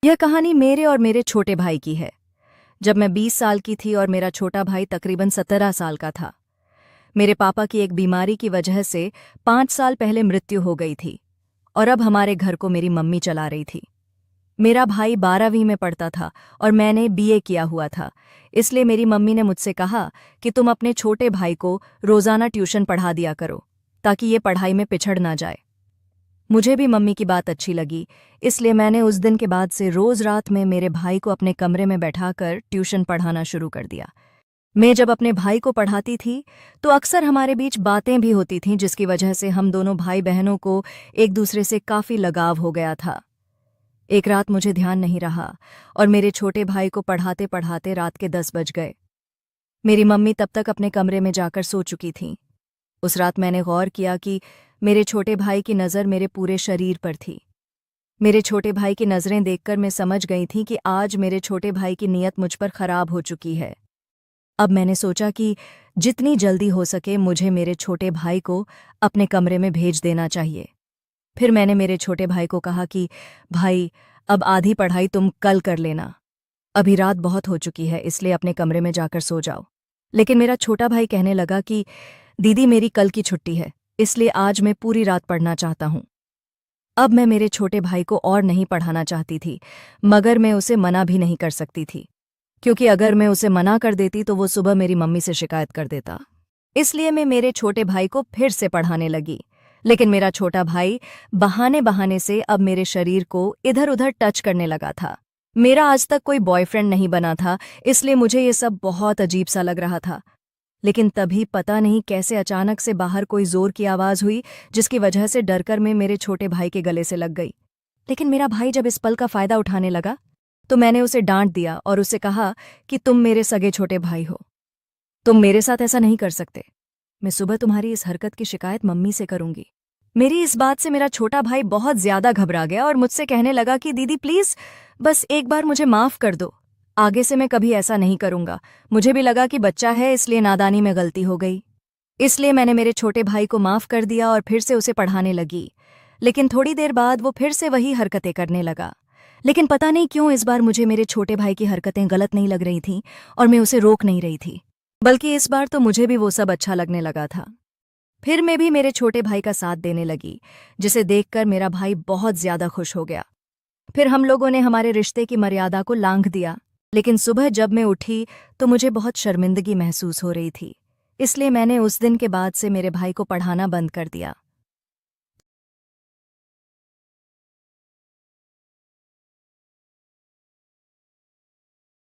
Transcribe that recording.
यह कहानी मेरे और मेरे छोटे भाई की है। जब मैं 20 साल की थी और मेरा छोटा भाई तकरीबन 17 साल का था, मेरे पापा की एक बीमारी की वजह से 5 साल पहले मृत्यु हो गई थी और अब हमारे घर को मेरी मम्मी चला रही थी। मेरा भाई 12वीं में पढ़ता था और मैंने बीए किया हुआ था, इसलिए मेरी मम्मी ने मुझसे कहा कि तुम अपने छोटे भाई को रोज़ाना ट्यूशन पढ़ा दिया करो ताकि ये पढ़ाई में पिछड़ ना जाए। मुझे भी मम्मी की बात अच्छी लगी, इसलिए मैंने उस दिन के बाद से रोज़ रात में मेरे भाई को अपने कमरे में बैठाकर ट्यूशन पढ़ाना शुरू कर दिया। मैं जब अपने भाई को पढ़ाती थी तो अक्सर हमारे बीच बातें भी होती थीं, जिसकी वजह से हम दोनों भाई बहनों को एक दूसरे से काफ़ी लगाव हो गया था। एक रात मुझे ध्यान नहीं रहा और मेरे छोटे भाई को पढ़ाते पढ़ाते रात के 10 बज गए। मेरी मम्मी तब तक अपने कमरे में जाकर सो चुकी थीं। उस रात मैंने गौर किया कि मेरे छोटे भाई की नज़र मेरे पूरे शरीर पर थी। मेरे छोटे भाई की नज़रें देखकर मैं समझ गई थी कि आज मेरे छोटे भाई की नीयत मुझ पर खराब हो चुकी है। अब मैंने सोचा कि जितनी जल्दी हो सके मुझे मेरे छोटे भाई को अपने कमरे में भेज देना चाहिए। फिर मैंने मेरे छोटे भाई को कहा कि भाई, अब आधी पढ़ाई तुम कल कर लेना। अभी रात बहुत हो चुकी है, इसलिए अपने कमरे में जाकर सो जाओ। लेकिन मेरा छोटा भाई कहने लगा कि दीदी, मेरी कल की छुट्टी है, इसलिए आज मैं पूरी रात पढ़ना चाहता हूँ। अब मैं मेरे छोटे भाई को और नहीं पढ़ाना चाहती थी, मगर मैं उसे मना भी नहीं कर सकती थी, क्योंकि अगर मैं उसे मना कर देती तो वो सुबह मेरी मम्मी से शिकायत कर देता। इसलिए मैं मेरे छोटे भाई को फिर से पढ़ाने लगी। लेकिन मेरा छोटा भाई बहाने बहाने से अब मेरे शरीर को इधर उधर टच करने लगा था। मेरा आज तक कोई बॉयफ्रेंड नहीं बना था, इसलिए मुझे ये सब बहुत अजीब सा लग रहा था। लेकिन तभी पता नहीं कैसे अचानक से बाहर कोई जोर की आवाज़ हुई, जिसकी वजह से डरकर मैं मेरे छोटे भाई के गले से लग गई। लेकिन मेरा भाई जब इस पल का फ़ायदा उठाने लगा तो मैंने उसे डांट दिया और उसे कहा कि तुम मेरे सगे छोटे भाई हो, तुम मेरे साथ ऐसा नहीं कर सकते। मैं सुबह तुम्हारी इस हरकत की शिकायत मम्मी से करूंगी। मेरी इस बात से मेरा छोटा भाई बहुत ज्यादा घबरा गया और मुझसे कहने लगा कि दीदी प्लीज, बस एक बार मुझे माफ कर दो, आगे से मैं कभी ऐसा नहीं करूंगा। मुझे भी लगा कि बच्चा है, इसलिए नादानी में गलती हो गई। इसलिए मैंने मेरे छोटे भाई को माफ कर दिया और फिर से उसे पढ़ाने लगी। लेकिन थोड़ी देर बाद वो फिर से वही हरकतें करने लगा। लेकिन पता नहीं क्यों इस बार मुझे मेरे छोटे भाई की हरकतें गलत नहीं लग रही थीं और मैं उसे रोक नहीं रही थी, बल्कि इस बार तो मुझे भी वो सब अच्छा लगने लगा था। फिर मैं भी मेरे छोटे भाई का साथ देने लगी, जिसे देखकर मेरा भाई बहुत ज्यादा खुश हो गया। फिर हम लोगों ने हमारे रिश्ते की मर्यादा को लांघ दिया। लेकिन सुबह जब मैं उठी तो मुझे बहुत शर्मिंदगी महसूस हो रही थी, इसलिए मैंने उस दिन के बाद से मेरे भाई को पढ़ाना बंद कर दिया।